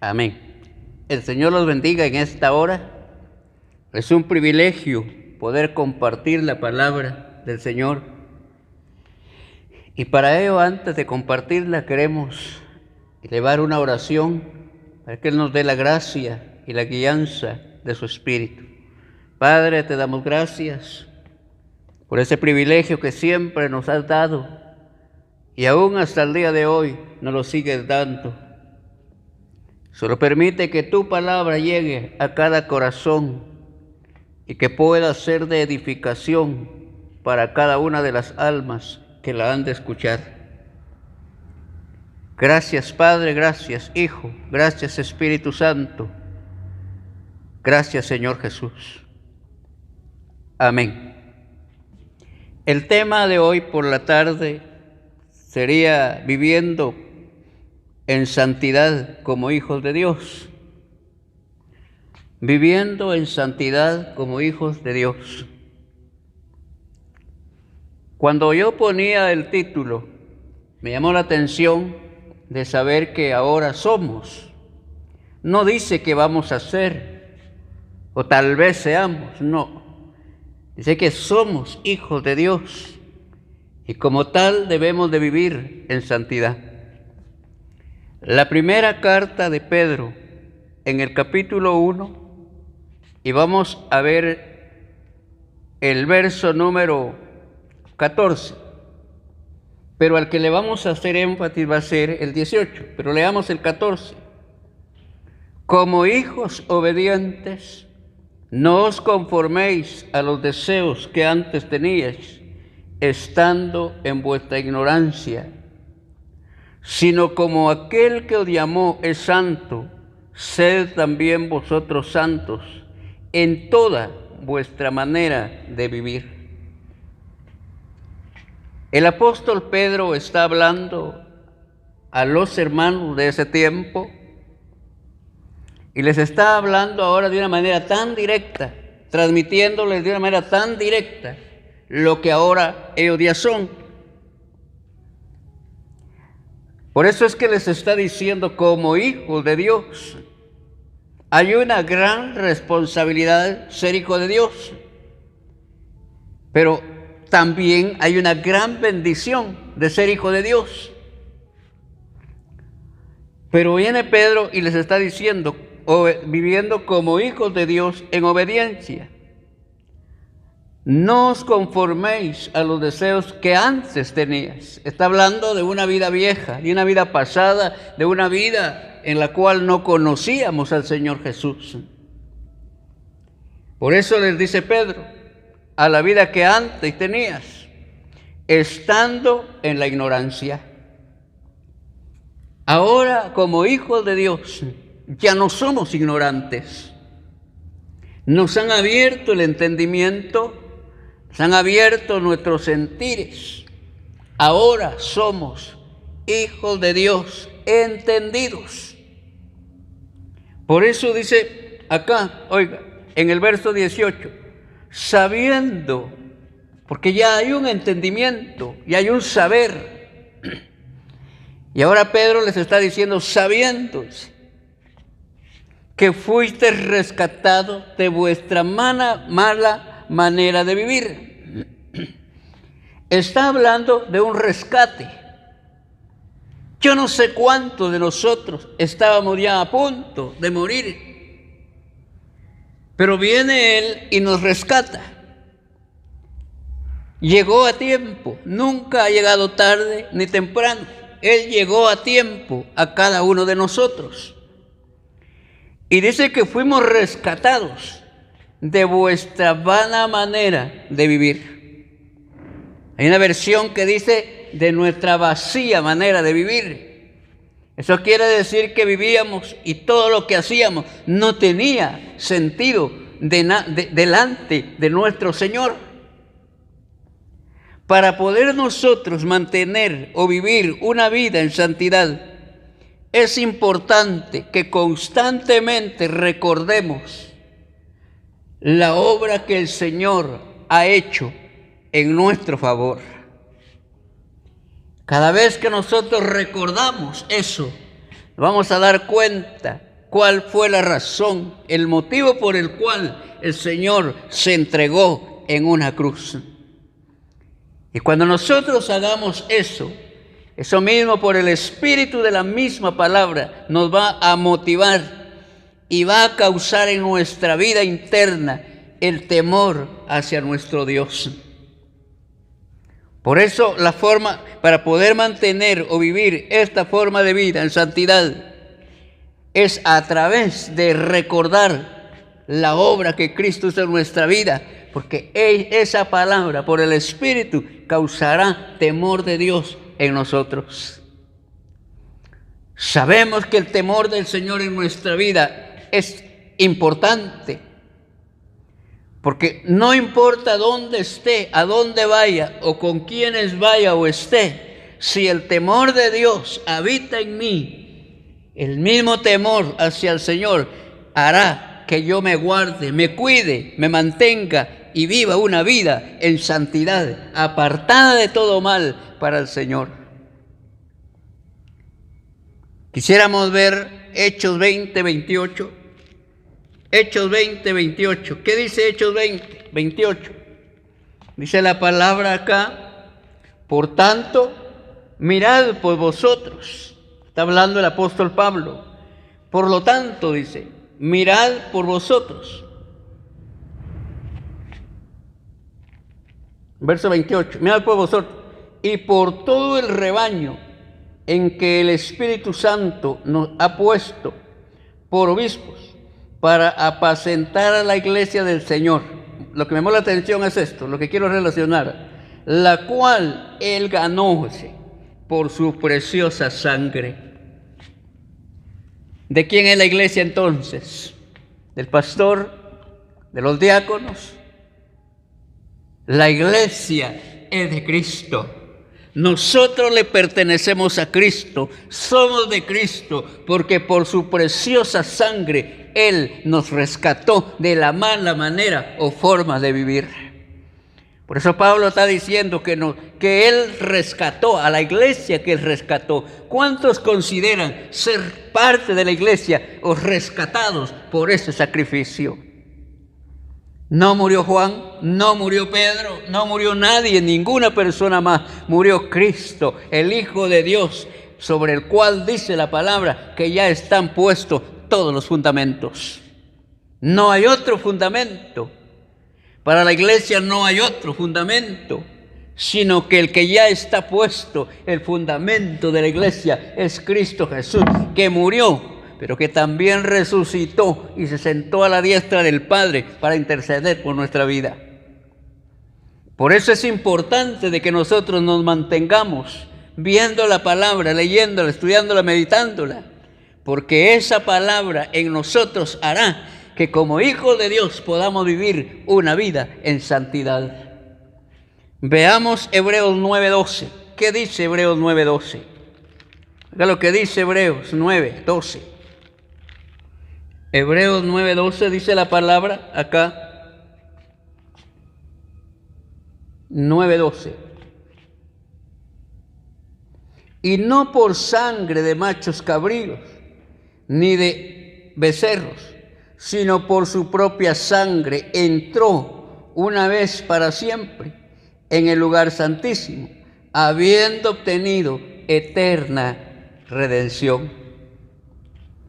Amén. El Señor los bendiga en esta hora. Es un privilegio poder compartir la palabra del Señor. Y para ello, antes de compartirla, queremos elevar una oración para que Él nos dé la gracia y la guianza de su Espíritu. Padre, te damos gracias por ese privilegio que siempre nos has dado y aún hasta el día de hoy nos lo sigues dando. Solo permite que tu palabra llegue a cada corazón y que pueda ser de edificación para cada una de las almas que la han de escuchar. Gracias, Padre, gracias, Hijo, gracias, Espíritu Santo. Gracias, Señor Jesús. Amén. El tema de hoy por la tarde sería viviendo en santidad como hijos de Dios. Viviendo en santidad como hijos de Dios. Cuando yo ponía el título, me llamó la atención de saber que ahora somos. No dice que vamos a ser, o tal vez seamos, no. Dice que somos hijos de Dios, y como tal debemos de vivir en santidad. La primera carta de Pedro, en el capítulo 1, y vamos a ver el verso número 14, pero al que le vamos a hacer énfasis va a ser el 18, pero leamos el 14. Como hijos obedientes, no os conforméis a los deseos que antes teníais, estando en vuestra ignorancia, sino como aquel que os llamó es santo, sed también vosotros santos en toda vuestra manera de vivir. El apóstol Pedro está hablando a los hermanos de ese tiempo y les está hablando ahora de una manera tan directa, transmitiéndoles de una manera tan directa lo que ahora ellos ya son. Por eso es que les está diciendo como hijos de Dios. Hay una gran responsabilidad ser hijo de Dios, pero también hay una gran bendición de ser hijo de Dios. Pero viene Pedro y les está diciendo, viviendo como hijos de Dios en obediencia. No os conforméis a los deseos que antes teníais. Está hablando de una vida vieja, de una vida pasada, de una vida en la cual no conocíamos al Señor Jesús. Por eso les dice Pedro, a la vida que antes tenías, estando en la ignorancia. Ahora, como hijos de Dios, ya no somos ignorantes. Nos han abierto el entendimiento, nos han abierto nuestros sentires. Ahora somos hijos de Dios, entendidos. Por eso dice acá, oiga, en el verso 18, sabiendo, porque ya hay un entendimiento y hay un saber. Y ahora Pedro les está diciendo, sabiendo que fuiste rescatados de vuestra mala manera de vivir. Está hablando de un rescate. Yo no sé cuántos de nosotros estábamos ya a punto de morir, pero viene Él y nos rescata. Llegó a tiempo, nunca ha llegado tarde ni temprano. Él llegó a tiempo a cada uno de nosotros. Y dice que fuimos rescatados de vuestra vana manera de vivir. Hay una versión que dice de nuestra vacía manera de vivir. Eso quiere decir que vivíamos y todo lo que hacíamos no tenía sentido delante de nuestro Señor. Para poder nosotros mantener o vivir una vida en santidad, es importante que constantemente recordemos la obra que el Señor ha hecho en nuestro favor. Cada vez que nosotros recordamos eso, vamos a dar cuenta cuál fue la razón, el motivo por el cual el Señor se entregó en una cruz. Y cuando nosotros hagamos eso mismo por el Espíritu de la misma palabra nos va a motivar y va a causar en nuestra vida interna el temor hacia nuestro Dios. Por eso la forma para poder mantener o vivir esta forma de vida en santidad es a través de recordar la obra que Cristo hizo en nuestra vida, porque esa palabra por el Espíritu causará temor de Dios en nosotros. Sabemos que el temor del Señor en nuestra vida es importante, porque no importa dónde esté, a dónde vaya o con quiénes vaya o esté, si el temor de Dios habita en mí, el mismo temor hacia el Señor hará que yo me guarde, me cuide, me mantenga y viva una vida en santidad, apartada de todo mal para el Señor. Quisiéramos ver Hechos 20, 28. Hechos 20, 28. ¿Qué dice Hechos 20, 28? Dice la palabra acá: por tanto, mirad por vosotros. Está hablando el apóstol Pablo. Por lo tanto, dice, mirad por vosotros. Verso 28. Mirad por vosotros y por todo el rebaño en que el Espíritu Santo nos ha puesto por obispos, para apacentar a la iglesia del Señor. Lo que me llama la atención es esto, lo que quiero relacionar, la cual Él ganó por su preciosa sangre. ¿De quién es la iglesia entonces? ¿Del pastor? ¿De los diáconos? La iglesia es de Cristo. Nosotros le pertenecemos a Cristo, somos de Cristo, porque por su preciosa sangre Él nos rescató de la mala manera o forma de vivir. Por eso Pablo está diciendo que Él rescató a la iglesia, que Él rescató. ¿Cuántos consideran ser parte de la iglesia o rescatados por ese sacrificio? No murió Juan, no murió Pedro, no murió nadie, ninguna persona más. Murió Cristo, el Hijo de Dios, sobre el cual dice la palabra que ya están puestos todos los fundamentos. No hay otro fundamento. Para la iglesia no hay otro fundamento, sino que el que ya está puesto, el fundamento de la iglesia, es Cristo Jesús, que murió, pero que también resucitó y se sentó a la diestra del Padre para interceder por nuestra vida. Por eso es importante de que nosotros nos mantengamos viendo la palabra, leyéndola, estudiándola, meditándola, porque esa palabra en nosotros hará que como hijos de Dios podamos vivir una vida en santidad. Veamos Hebreos 9:12. ¿Qué dice Hebreos 9:12? Oiga lo que dice Hebreos 9:12. Hebreos 9:12 dice la palabra acá. 9:12. Y no por sangre de machos cabríos, ni de becerros, sino por su propia sangre entró una vez para siempre en el lugar santísimo, habiendo obtenido eterna redención.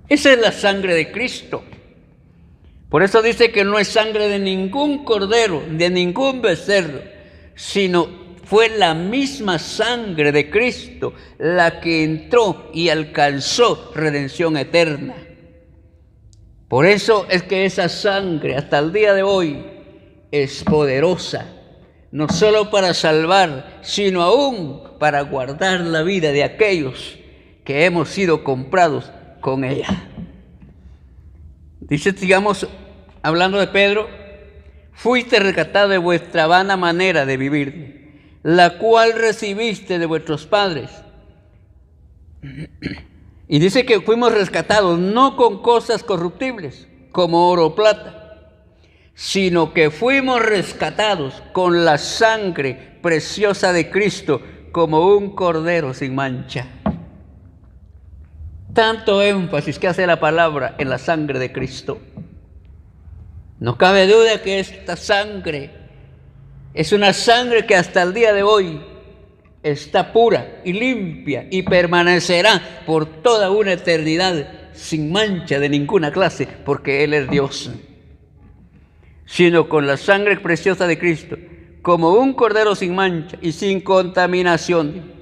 Esa es la sangre de Cristo. Por eso dice que no es sangre de ningún cordero, de ningún becerro, sino fue la misma sangre de Cristo la que entró y alcanzó redención eterna. Por eso es que esa sangre hasta el día de hoy es poderosa, no solo para salvar, sino aún para guardar la vida de aquellos que hemos sido comprados con ella. Dice, sigamos hablando de Pedro: fuiste rescatado de vuestra vana manera de vivir, la cual recibiste de vuestros padres. Y dice que fuimos rescatados no con cosas corruptibles, como oro o plata, sino que fuimos rescatados con la sangre preciosa de Cristo, como un cordero sin mancha. Tanto énfasis que hace la palabra en la sangre de Cristo. No cabe duda que esta sangre es una sangre que hasta el día de hoy está pura y limpia y permanecerá por toda una eternidad sin mancha de ninguna clase, porque Él es Dios. Sino con la sangre preciosa de Cristo, como un cordero sin mancha y sin contaminación.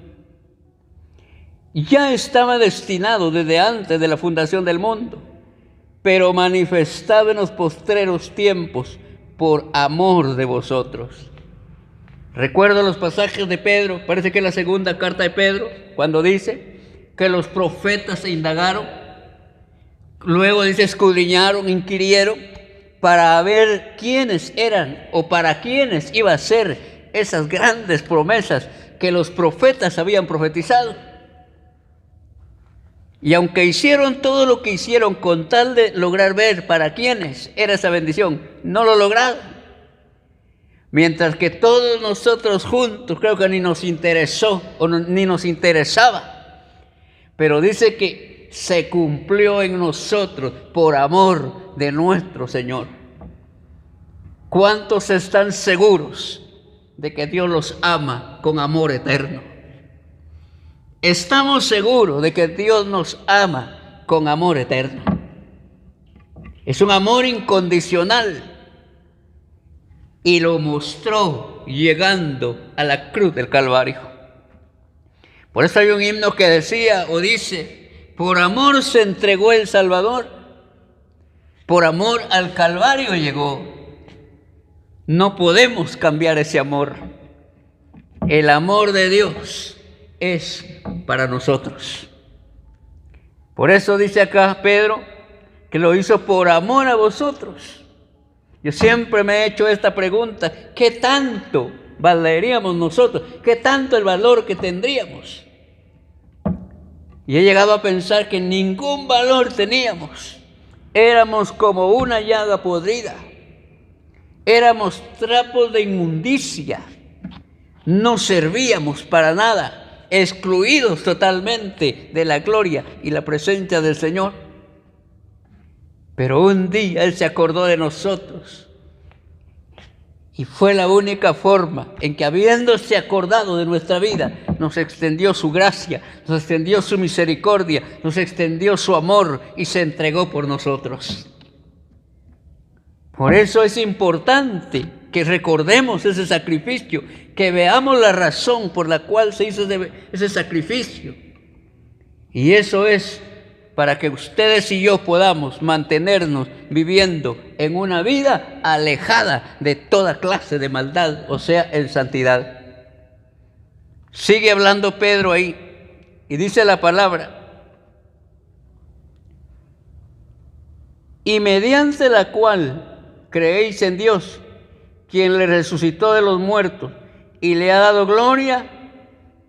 Ya estaba destinado desde antes de la fundación del mundo, pero manifestado en los postreros tiempos por amor de vosotros. Recuerdo los pasajes de Pedro, parece que es la segunda carta de Pedro, cuando dice que los profetas se indagaron, luego dice escudriñaron, inquirieron, para ver quiénes eran o para quiénes iba a ser esas grandes promesas que los profetas habían profetizado. Y aunque hicieron todo lo que hicieron con tal de lograr ver para quiénes era esa bendición, no lo lograron. Mientras que todos nosotros juntos, creo que ni nos interesó o ni nos interesaba. Pero dice que se cumplió en nosotros por amor de nuestro Señor. ¿Cuántos están seguros de que Dios los ama con amor eterno? Estamos seguros de que Dios nos ama con amor eterno. Es un amor incondicional. Y lo mostró llegando a la cruz del Calvario. Por eso hay un himno que decía o dice: por amor se entregó el Salvador, por amor al Calvario llegó. No podemos cambiar ese amor. El amor de Dios es para nosotros. Por eso dice acá Pedro que lo hizo por amor a vosotros. Yo siempre me he hecho esta pregunta: ¿qué tanto valeríamos nosotros? ¿Qué tanto el valor que tendríamos? Y he llegado a pensar que ningún valor teníamos. Éramos como una llaga podrida. Éramos trapos de inmundicia. No servíamos para nada, excluidos totalmente de la gloria y la presencia del Señor. Pero un día Él se acordó de nosotros y fue la única forma en que, habiéndose acordado de nuestra vida, nos extendió su gracia, nos extendió su misericordia, nos extendió su amor y se entregó por nosotros. Por eso es importante que recordemos ese sacrificio, que veamos la razón por la cual se hizo ese sacrificio. Y eso es para que ustedes y yo podamos mantenernos viviendo en una vida alejada de toda clase de maldad, o sea, en santidad. Sigue hablando Pedro ahí y dice la palabra: y mediante la cual creéis en Dios, quien le resucitó de los muertos y le ha dado gloria,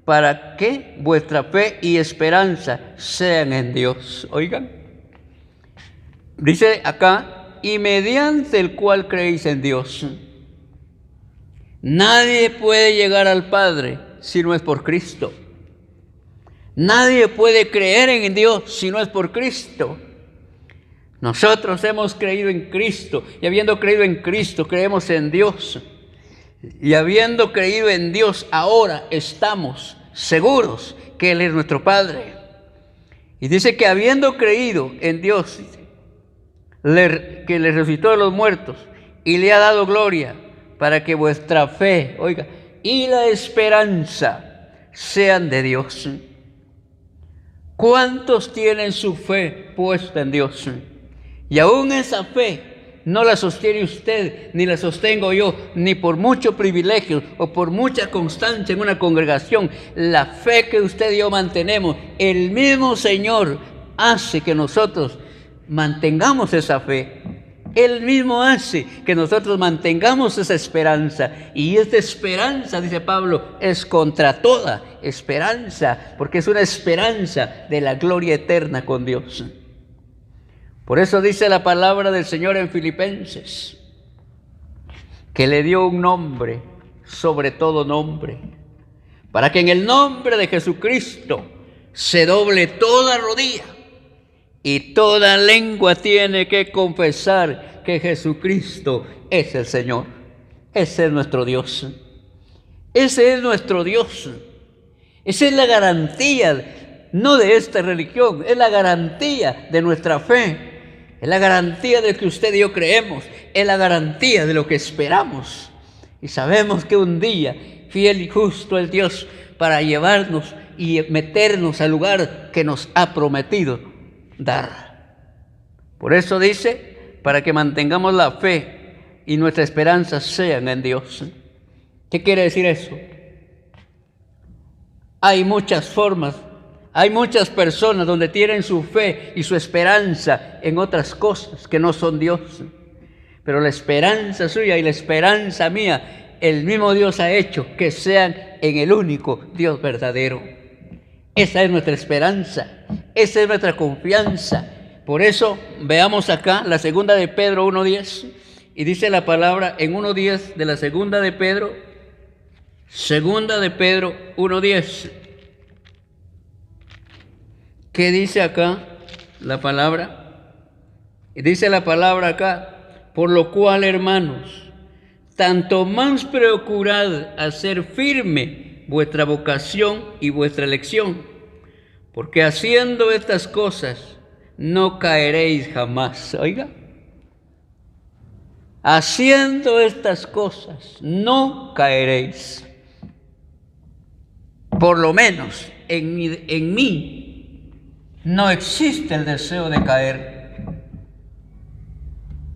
para que vuestra fe y esperanza sean en Dios. Oigan, dice acá: y mediante el cual creéis en Dios. Nadie puede llegar al Padre si no es por Cristo. Nadie puede creer en Dios si no es por Cristo. Nosotros hemos creído en Cristo, y habiendo creído en Cristo, creemos en Dios. Y habiendo creído en Dios, ahora estamos seguros que Él es nuestro Padre. Y dice que habiendo creído en Dios, que le resucitó de los muertos y le ha dado gloria, para que vuestra fe, oiga, y la esperanza sean de Dios. ¿Cuántos tienen su fe puesta en Dios? Y aún esa fe no la sostiene usted, ni la sostengo yo, ni por mucho privilegio o por mucha constancia en una congregación. La fe que usted y yo mantenemos, el mismo Señor hace que nosotros mantengamos esa fe. Él mismo hace que nosotros mantengamos esa esperanza. Y esta esperanza, dice Pablo, es contra toda esperanza, porque es una esperanza de la gloria eterna con Dios. Por eso dice la palabra del Señor en Filipenses, que le dio un nombre sobre todo nombre, para que en el nombre de Jesucristo se doble toda rodilla y toda lengua tiene que confesar que Jesucristo es el Señor. Ese es nuestro Dios. Ese es nuestro Dios. Esa es la garantía, no de esta religión, es la garantía de nuestra fe. Es la garantía de que usted y yo creemos. Es la garantía de lo que esperamos. Y sabemos que un día, fiel y justo es Dios para llevarnos y meternos al lugar que nos ha prometido dar. Por eso dice, para que mantengamos la fe y nuestra esperanza sean en Dios. ¿Qué quiere decir eso? Hay muchas formas, hay muchas personas donde tienen su fe y su esperanza en otras cosas que no son Dios. Pero la esperanza suya y la esperanza mía, el mismo Dios ha hecho que sean en el único Dios verdadero. Esa es nuestra esperanza, esa es nuestra confianza. Por eso veamos acá la segunda de Pedro 1:10 y dice la palabra en 1:10 de la segunda de Pedro 1:10. ¿Qué dice acá la palabra? Dice la palabra acá, por lo cual, hermanos, tanto más procurad hacer firme vuestra vocación y vuestra elección, porque haciendo estas cosas no caeréis jamás. Oiga, haciendo estas cosas no caeréis. Por lo menos en mí no existe el deseo de caer.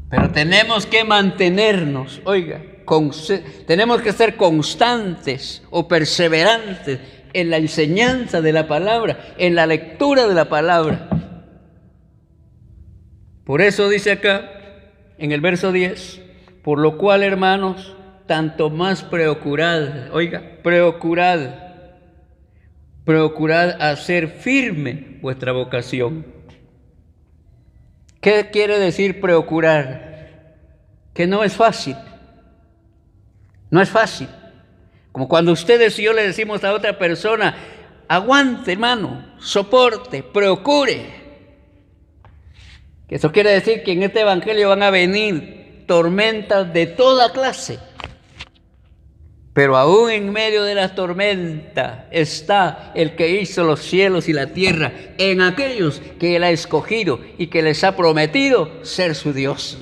Pero tenemos que mantenernos, oiga, tenemos que ser constantes o perseverantes en la enseñanza de la palabra, en la lectura de la palabra. Por eso dice acá, en el verso 10, por lo cual, hermanos, tanto más procurad, oiga, procurad hacer firme vuestra vocación. ¿Qué quiere decir procurar? Que no es fácil. No es fácil. Como cuando ustedes y yo le decimos a otra persona, aguante, hermano, soporte, procure. Que eso quiere decir que en este evangelio van a venir tormentas de toda clase. Pero aún en medio de la tormenta está el que hizo los cielos y la tierra, en aquellos que Él ha escogido y que les ha prometido ser su Dios.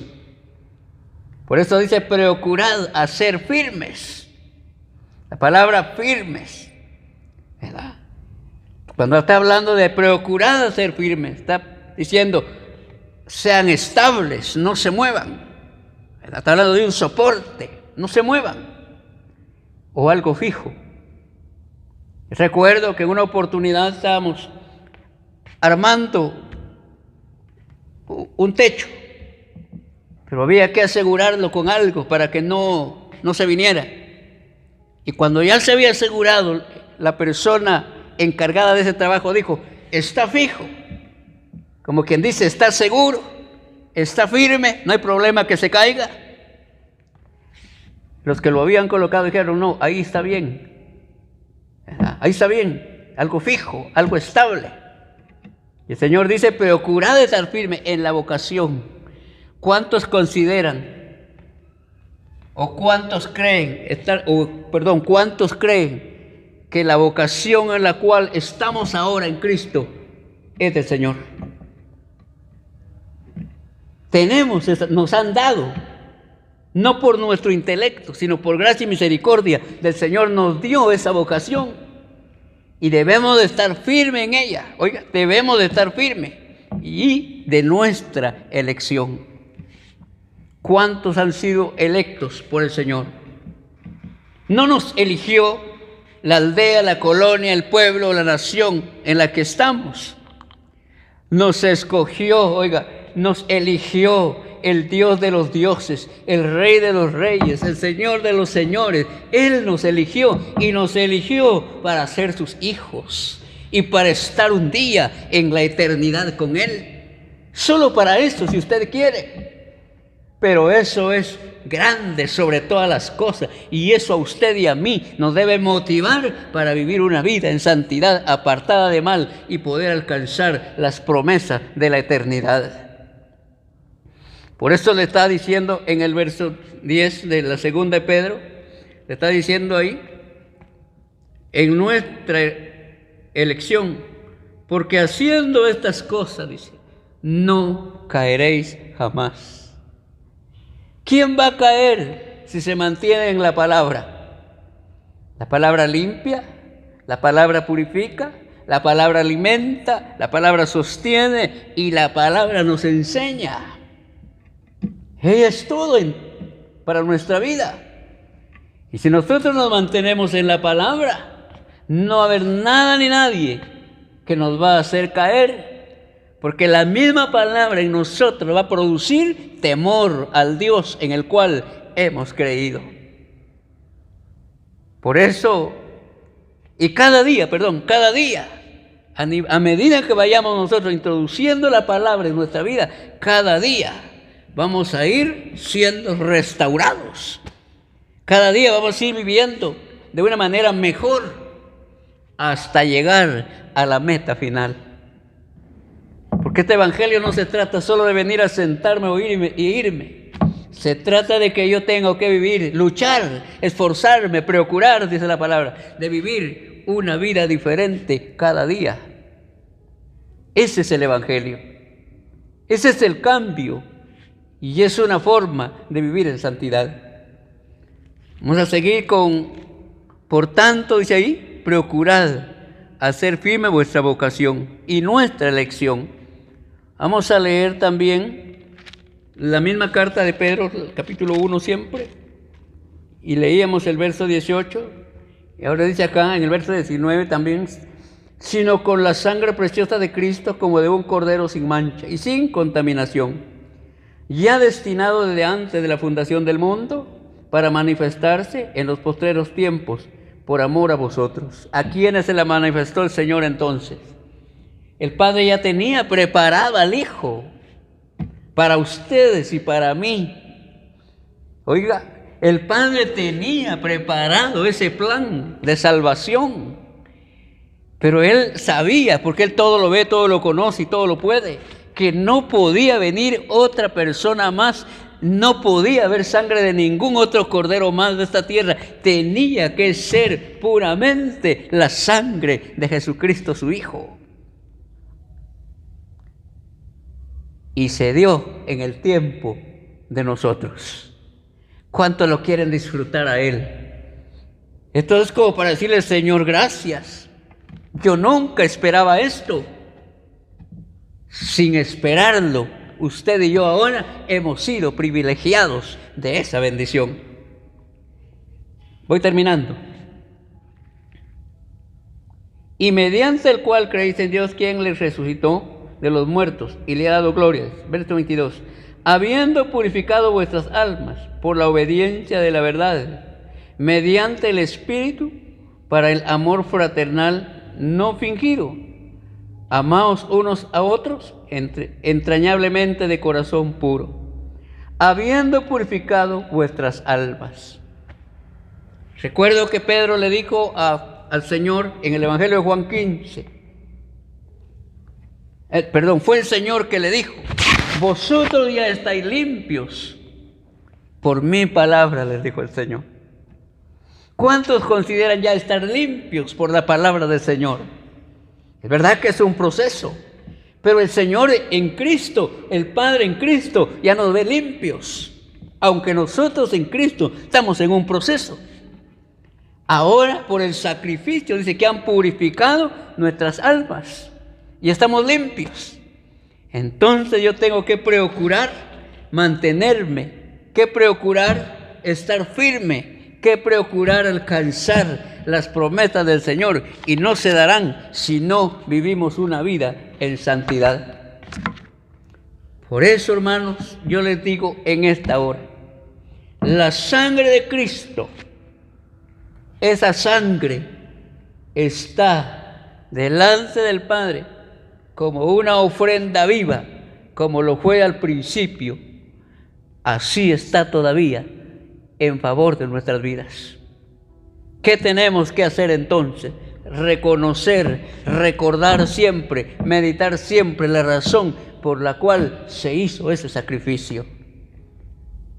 Por eso dice, procurad a ser firmes. La palabra firmes, ¿verdad? Cuando está hablando de procurar a ser firmes, está diciendo, sean estables, no se muevan. ¿Verdad? Está hablando de un soporte, no se muevan. O algo fijo. Recuerdo que en una oportunidad estábamos armando un techo, pero había que asegurarlo con algo para que no se viniera. Y cuando ya se había asegurado, la persona encargada de ese trabajo dijo, está fijo. Como quien dice, está seguro, está firme, no hay problema que se caiga. Los que lo habían colocado dijeron, no, ahí está bien. Ahí está bien, algo fijo, algo estable. Y el Señor dice, procurad estar firme en la vocación. ¿Cuántos consideran o cuántos creen cuántos creen que la vocación en la cual estamos ahora en Cristo es del Señor? Nos han dado. No por nuestro intelecto, sino por gracia y misericordia del Señor nos dio esa vocación. Y debemos de estar firmes en ella. Oiga, debemos de estar firmes. Y de nuestra elección. ¿Cuántos han sido electos por el Señor? No nos eligió la aldea, la colonia, el pueblo, la nación en la que estamos. Nos escogió, oiga, nos eligió el Dios de los dioses, el Rey de los reyes, el Señor de los señores. Él nos eligió y nos eligió para ser sus hijos y para estar un día en la eternidad con Él. Solo para eso, si usted quiere. pero eso es grande sobre todas las cosas, y eso a usted y a mí nos debe motivar para vivir una vida en santidad, apartada de mal, y poder alcanzar las promesas de la eternidad. Por eso le está diciendo en el verso 10 de la segunda de Pedro, le está diciendo ahí, en nuestra elección, porque haciendo estas cosas, dice, no caeréis jamás. ¿Quién va a caer si se mantiene en la palabra? La palabra limpia, la palabra purifica, la palabra alimenta, la palabra sostiene y la palabra nos enseña. Ella es todo para nuestra vida. Y si nosotros nos mantenemos en la palabra, no va a haber nada ni nadie que nos va a hacer caer. Porque la misma palabra en nosotros va a producir temor al Dios en el cual hemos creído. Por eso, y cada día, a medida que vayamos nosotros introduciendo la palabra en nuestra vida, cada día vamos a ir siendo restaurados. Cada día vamos a ir viviendo de una manera mejor hasta llegar a la meta final. Porque este evangelio no se trata solo de venir a sentarme, oírme y irme. Se trata de que yo tengo que vivir, luchar, esforzarme, procurar, dice la palabra, de vivir una vida diferente cada día. Ese es el evangelio. Ese es el cambio. Y es una forma de vivir en santidad. Vamos a seguir por tanto, dice ahí, procurad hacer firme vuestra vocación y nuestra elección. Vamos a leer también la misma carta de Pedro, capítulo 1 siempre, y leíamos el verso 18, y ahora dice acá en el verso 19 también, sino con la sangre preciosa de Cristo como de un cordero sin mancha y sin contaminación, ya destinado desde antes de la fundación del mundo, para manifestarse en los postreros tiempos, por amor a vosotros. ¿A quiénes se la manifestó el Señor entonces? El Padre ya tenía preparado al Hijo para ustedes y para mí. Oiga, el Padre tenía preparado ese plan de salvación, pero Él sabía, porque Él todo lo ve, todo lo conoce y todo lo puede, que no podía venir otra persona más, no podía haber sangre de ningún otro cordero más de esta tierra, tenía que ser puramente la sangre de Jesucristo su Hijo. Y se dio en el tiempo de nosotros. ¿Cuánto lo quieren disfrutar a Él? Esto es como para decirle, Señor, gracias. Yo nunca esperaba esto. Sin esperarlo, usted y yo ahora hemos sido privilegiados de esa bendición. Voy terminando. Y mediante el cual creéis en Dios, quien les resucitó de los muertos y le ha dado gloria. Verso 22. Habiendo purificado vuestras almas por la obediencia de la verdad, mediante el Espíritu, para el amor fraternal no fingido. Amaos unos a otros entrañablemente de corazón puro, habiendo purificado vuestras almas. Recuerdo que Pedro le dijo al Señor en el Evangelio de Juan 15, fue el Señor que le dijo, vosotros ya estáis limpios por mi palabra, les dijo el Señor. ¿Cuántos consideran ya estar limpios por la palabra del Señor? Es verdad que es un proceso, pero el Señor en Cristo, el Padre en Cristo, ya nos ve limpios, aunque nosotros en Cristo estamos en un proceso. Ahora, por el sacrificio, dice que han purificado nuestras almas y estamos limpios. Entonces yo tengo que procurar mantenerme, que procurar estar firme, que procurar alcanzar las promesas del Señor, y no se darán si no vivimos una vida en santidad. Por eso, hermanos, yo les digo en esta hora, la sangre de Cristo, esa sangre está delante del Padre como una ofrenda viva, como lo fue al principio, así está todavía en favor de nuestras vidas. ¿Qué tenemos que hacer entonces? Reconocer, recordar siempre, meditar siempre la razón por la cual se hizo ese sacrificio.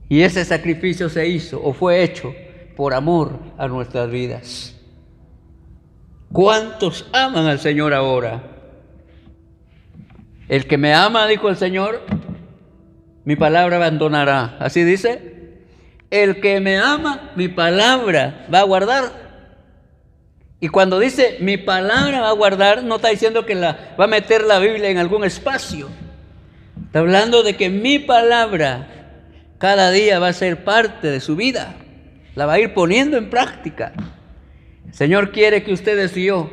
Y ese sacrificio se hizo o fue hecho por amor a nuestras vidas. ¿Cuántos aman al Señor ahora? El que me ama, dijo el Señor, mi palabra abandonará. Así dice. El que me ama, mi palabra va a guardar. Y cuando dice mi palabra va a guardar, no está diciendo que va a meter la Biblia en algún espacio. Está hablando de que mi palabra cada día va a ser parte de su vida. La va a ir poniendo en práctica. El Señor quiere que ustedes y yo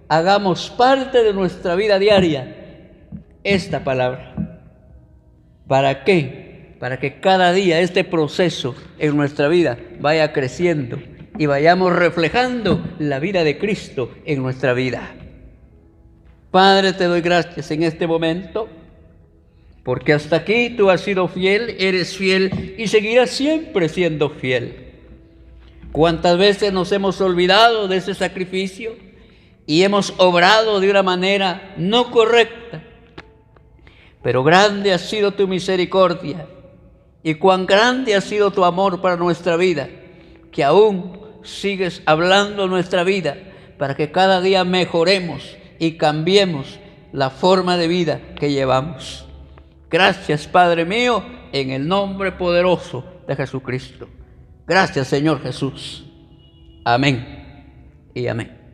hagamos parte de nuestra vida diaria esta palabra. ¿Para qué? Para que cada día este proceso en nuestra vida vaya creciendo y vayamos reflejando la vida de Cristo en nuestra vida. Padre, te doy gracias en este momento, porque hasta aquí tú has sido fiel, eres fiel y seguirás siempre siendo fiel. ¿Cuántas veces nos hemos olvidado de ese sacrificio y hemos obrado de una manera no correcta? Pero grande ha sido tu misericordia y cuán grande ha sido tu amor para nuestra vida, que aún sigues hablando nuestra vida para que cada día mejoremos y cambiemos la forma de vida que llevamos. Gracias, Padre mío, en el nombre poderoso de Jesucristo. Gracias, Señor Jesús. Amén y amén.